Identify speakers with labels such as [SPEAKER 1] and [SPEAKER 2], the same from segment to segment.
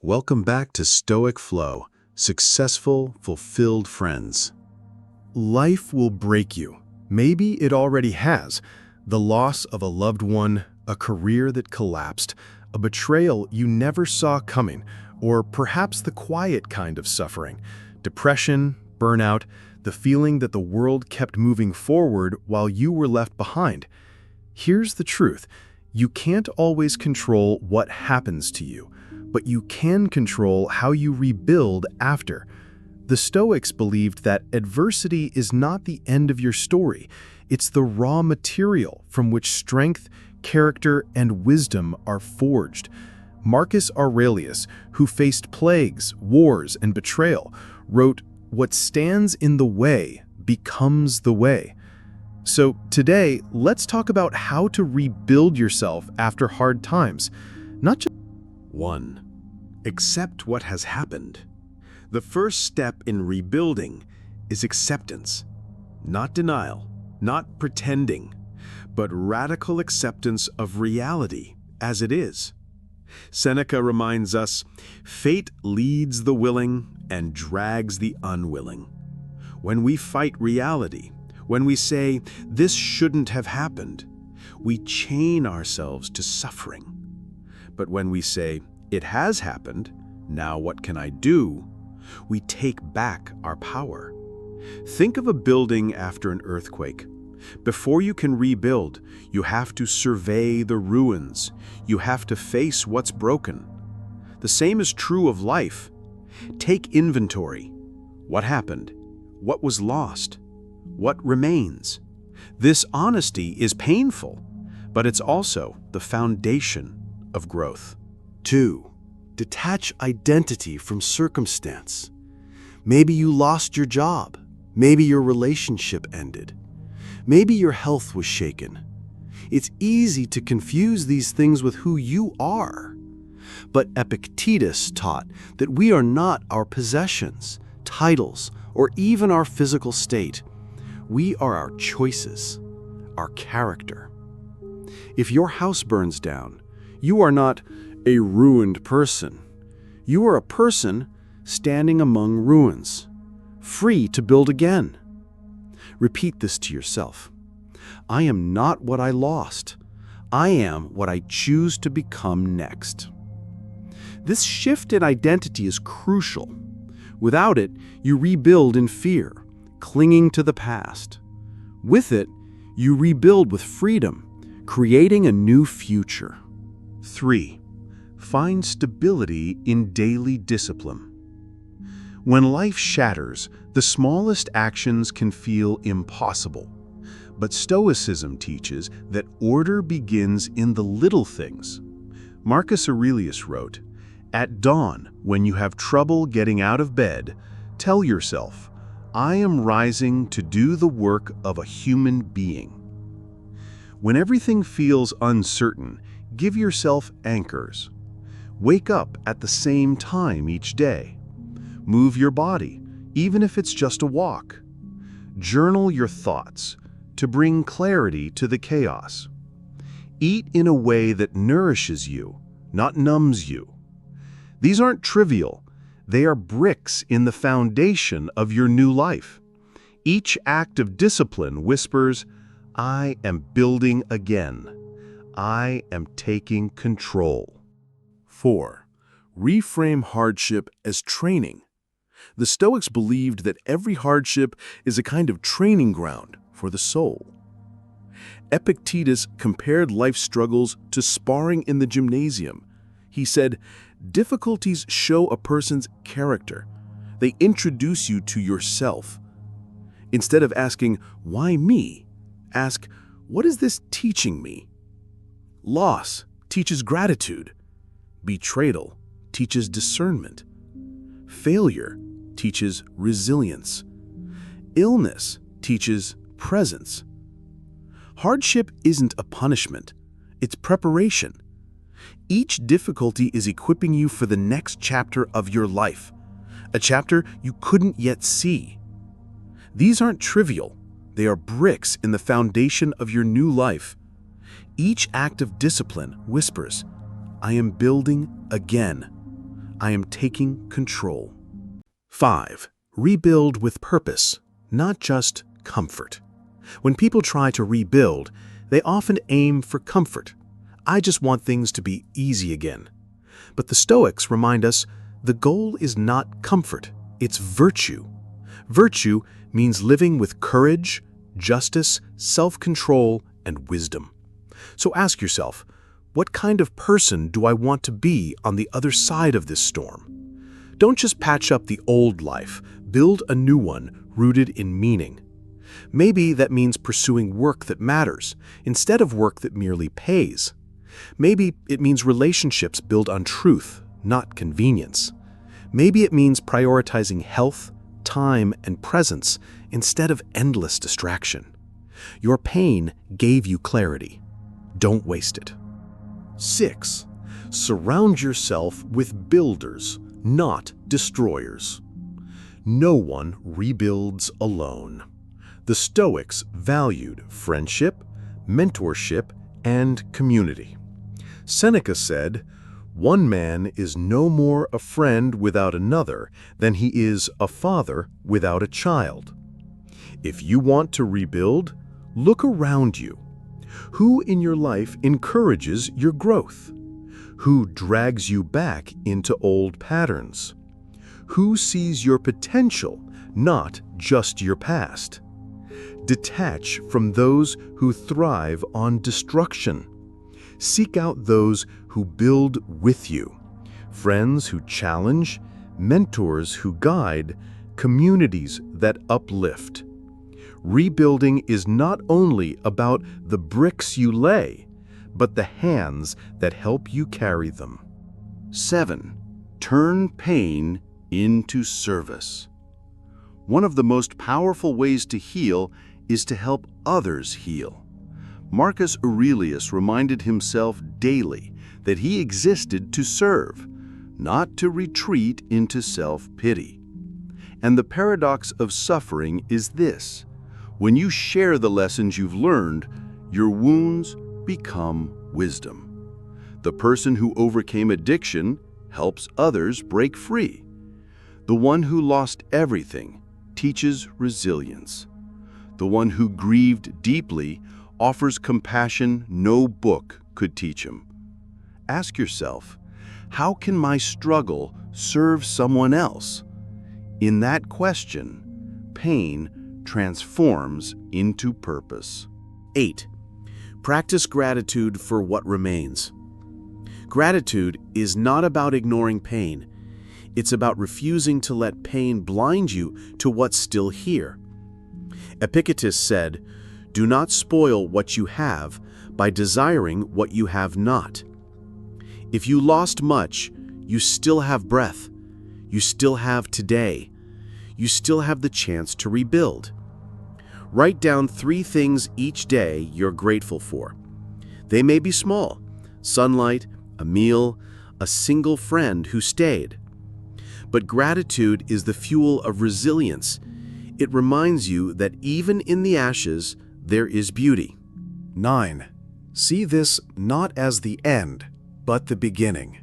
[SPEAKER 1] Welcome back to Stoic Flow, Successful, Fulfilled Friends.
[SPEAKER 2] Life will break you. Maybe it already has. The loss of a loved one, a career that collapsed, a betrayal you never saw coming, or perhaps the quiet kind of suffering. Depression, burnout, the feeling that the world kept moving forward while you were left behind. Here's the truth. You can't always control what happens to you, but you can control how you rebuild after. The Stoics believed that adversity is not the end of your story. It's the raw material from which strength, character, and wisdom are forged. Marcus Aurelius, who faced plagues, wars, and betrayal, wrote, "What stands in the way becomes the way." So today, let's talk about how to rebuild yourself after hard times. Not just
[SPEAKER 1] 1. Accept what has happened. The first step in rebuilding is acceptance, not denial, not pretending, but radical acceptance of reality as it is. Seneca reminds us, "Fate leads the willing and drags the unwilling." When we fight reality, when we say, "This shouldn't have happened," we chain ourselves to suffering. But when we say, "It has happened, now what can I do?" we take back our power. Think of a building after an earthquake. Before you can rebuild, you have to survey the ruins. You have to face what's broken. The same is true of life. Take inventory. What happened? What was lost? What remains? This honesty is painful, but it's also the foundation of growth.
[SPEAKER 2] 2. Detach identity from circumstance. Maybe you lost your job. Maybe your relationship ended. Maybe your health was shaken. It's easy to confuse these things with who you are. But Epictetus taught that we are not our possessions, titles, or even our physical state. We are our choices, our character. If your house burns down, you are not a ruined person. You are a person standing among ruins, free to build again. Repeat this to yourself. I am not what I lost. I am what I choose to become next. This shift in identity is crucial. Without it, you rebuild in fear, clinging to the past. With it, you rebuild with freedom, creating a new future.
[SPEAKER 1] 3. Find stability in daily discipline. When life shatters, the smallest actions can feel impossible. But Stoicism teaches that order begins in the little things. Marcus Aurelius wrote, "At dawn, when you have trouble getting out of bed, tell yourself, 'I am rising to do the work of a human being.'" When everything feels uncertain, give yourself anchors. Wake up at the same time each day. Move your body, even if it's just a walk. Journal your thoughts to bring clarity to the chaos. Eat in a way that nourishes you, not numbs you. These aren't trivial. They are bricks in the foundation of your new life. Each act of discipline whispers, "I am building again. I am taking control." 4. Reframe hardship as training. The Stoics believed that every hardship is a kind of training ground for the soul. Epictetus compared life struggles to sparring in the gymnasium. He said, "Difficulties show a person's character. They introduce you to yourself. Instead of asking, 'Why me?' ask, 'What is this teaching me?'" Loss teaches gratitude. Betrayal teaches discernment. Failure teaches resilience. Illness teaches presence. Hardship isn't a punishment, it's preparation. Each difficulty is equipping you for the next chapter of your life, a chapter you couldn't yet see. These aren't trivial, they are bricks in the foundation of your new life. Each act of discipline whispers, "I am building again. I am taking control. 5. Rebuild with purpose, not just comfort. When people try to rebuild, they often aim for comfort. I just want things to be easy again. But the Stoics remind us the goal is not comfort, it's virtue. Virtue means living with courage, justice, self-control, and wisdom. So ask yourself, what kind of person do I want to be on the other side of this storm? Don't just patch up the old life, build a new one rooted in meaning. Maybe that means pursuing work that matters, instead of work that merely pays. Maybe it means relationships built on truth, not convenience. Maybe it means prioritizing health, time, and presence instead of endless distraction. Your pain gave you clarity. Don't waste it. 6. Surround yourself with builders, not destroyers. No one rebuilds alone. The Stoics valued friendship, mentorship, and community. Seneca said, "One man is no more a friend without another than he is a father without a child." If you want to rebuild, look around you. Who in your life encourages your growth? Who drags you back into old patterns? Who sees your potential, not just your past? Detach from those who thrive on destruction. Seek out those who build with you. Friends who challenge, mentors who guide, communities that uplift. Rebuilding is not only about the bricks you lay, but the hands that help you carry them. 7. Turn pain into service. One of the most powerful ways to heal is to help others heal. Marcus Aurelius reminded himself daily that he existed to serve, not to retreat into self-pity. And the paradox of suffering is this: when you share the lessons you've learned, your wounds become wisdom. The person who overcame addiction helps others break free. The one who lost everything teaches resilience. The one who grieved deeply offers compassion no book could teach him. Ask yourself, how can my struggle serve someone else? In that question, pain transforms into purpose. 8. Practice gratitude for what remains. Gratitude is not about ignoring pain. It's about refusing to let pain blind you to what's still here. Epictetus said, "Do not spoil what you have by desiring what you have not." If you lost much, you still have breath. You still have today. You still have the chance to rebuild. Write down 3 things each day you're grateful for. They may be small: sunlight, a meal, a single friend who stayed. But gratitude is the fuel of resilience. It reminds you that even in the ashes, there is beauty. 9. See this not as the end, but the beginning.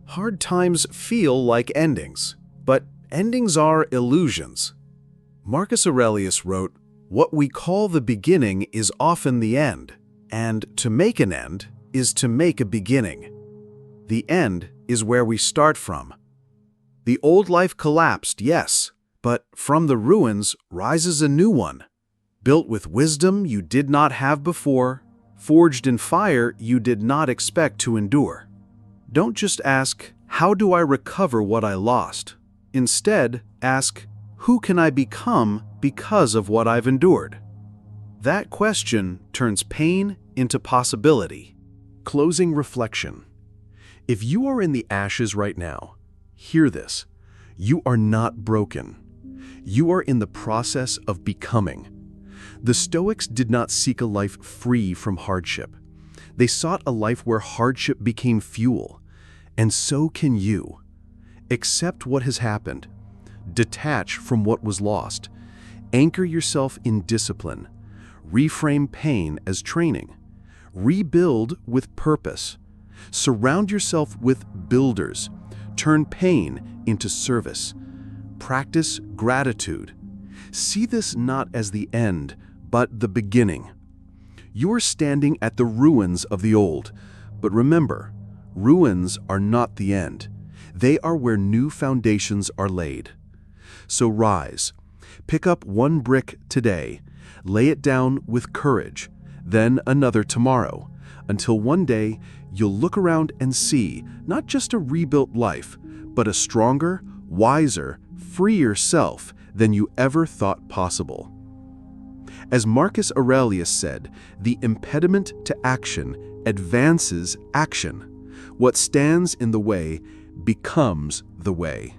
[SPEAKER 1] Hard times feel like endings, but endings are illusions. Marcus Aurelius wrote, "What we call the beginning is often the end, and to make an end is to make a beginning." The end is where we start from. The old life collapsed, yes, but from the ruins rises a new one, built with wisdom you did not have before, forged in fire you did not expect to endure. Don't just ask, "How do I recover what I lost?" Instead, ask, "Who can I become because of what I've endured?" That question turns pain into possibility. Closing reflection. If you are in the ashes right now, hear this: you are not broken. You are in the process of becoming. The Stoics did not seek a life free from hardship. They sought a life where hardship became fuel. And so can you. Accept what has happened. Detach from what was lost. Anchor yourself in discipline. Reframe pain as training. Rebuild with purpose. Surround yourself with builders. Turn pain into service. Practice gratitude. See this not as the end, but the beginning. You are standing at the ruins of the old, but remember, ruins are not the end. They are where new foundations are laid. So rise. Pick up one brick today. Lay it down with courage, then another tomorrow, until one day you'll look around and see not just a rebuilt life, but a stronger, wiser, freer self than you ever thought possible. As Marcus Aurelius said, the impediment to action advances action. What stands in the way becomes the way.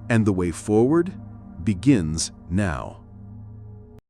[SPEAKER 1] And the way forward begins now.